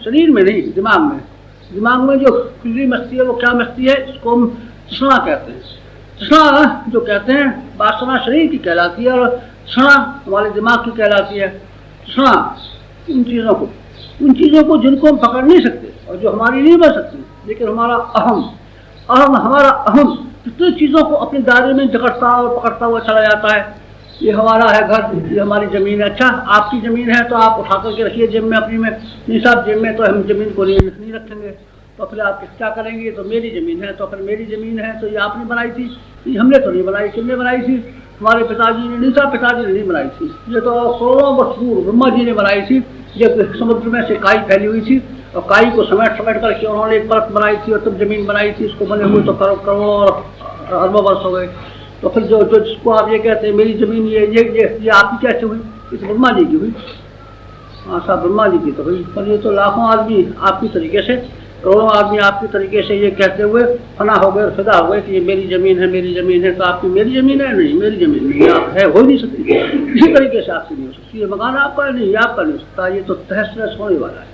शरीर में नहीं, दिमाग में। दिमाग में जो खुली मस्ती है वो क्या मस्ती है, इसको हम तृष्णा कहते हैं। तृष्णा जो कहते हैं, वासना शरीर की कहलाती है और तृष्णा हमारे दिमाग की कहलाती है। तृष्णा उन चीज़ों को जिनको हम पकड़ नहीं सकते और जो हमारी नहीं बन सकती, लेकिन हमारा हमारा अहम कितनी चीज़ों को अपने दायरे में जकड़ता और पकड़ता हुआ चला जाता है। ये हमारा है घर, ये हमारी ज़मीन है। अच्छा, आपकी ज़मीन है तो आप उठा करके रखिए जेब में अपनी में, नहीं साहब जेब में तो हम ज़मीन को नहीं रखेंगे, तो फिर आप क्या करेंगे, तो मेरी ज़मीन है, तो फिर मेरी ज़मीन है तो ये आपने बनाई थी, ये हमने तो नहीं बनाई। किसने बनाई थी? हमारे पिताजी ने, नहीं साहब पिताजी ने नहीं बनाई थी, ये तो करोड़ों वर्ष पूर्व ब्रह्मा जी ने बनाई थी, जब समुद्र में से काई फैली हुई थी और काई को समेट करके उन्होंने एक परत बनाई थी और तब ज़मीन बनाई थी। इसको बने हुए तो करोड़ों और अरबों वर्ष हो गए। तो फिर जो जिसको आप ये कहते हैं मेरी ज़मीन, ये आपकी कैसे हुई? ये तो ब्रह्मा जी की हुई। हाँ साहब, ब्रह्मा जी की तो हुई, पर ये तो लाखों आदमी आपकी तरीके से, करोड़ों आदमी आपकी तरीके से ये कहते हुए फना हो गए, फिदा हो गए कि ये मेरी ज़मीन है, मेरी ज़मीन है। तो आपकी मेरी ज़मीन है? नहीं, मेरी ज़मीन नहीं, आप है, हो नहीं सकती, किसी तरीके से आपसे नहीं हो सकती। ये मकान आपका नहीं, ये आपका नहीं हो सकता, ये तो तहस नहस होने वाला है।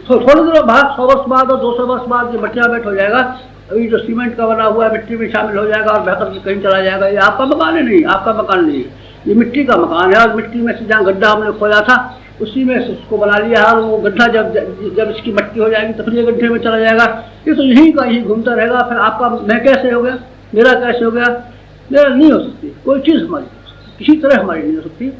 तो थोड़ी देर बाद, 100 वर्ष बाद और 200 वर्ष बाद ये मटिया बैठ हो जाएगा। अभी जो सीमेंट का बना हुआ है मिट्टी में शामिल हो जाएगा और बहकर के कहीं चला जाएगा। ये आपका मकान है? नहीं, आपका मकान नहीं है, ये मिट्टी का मकान है। और मिट्टी में से जहाँ गड्ढा हमने खोदा था उसी में से उसको बना लिया है, और वो गड्ढा जब इसकी मट्टी हो जाएगी तो फिर ये गड्ढे में चला जाएगा। ये तो यहीं का यहीं घूमता रहेगा। फिर आपका मैं कैसे हो गया, मेरा कैसे हो गया? मेरा नहीं हो सकती कोई चीज़ हमारी, किसी तरह हमारी नहीं हो सकती।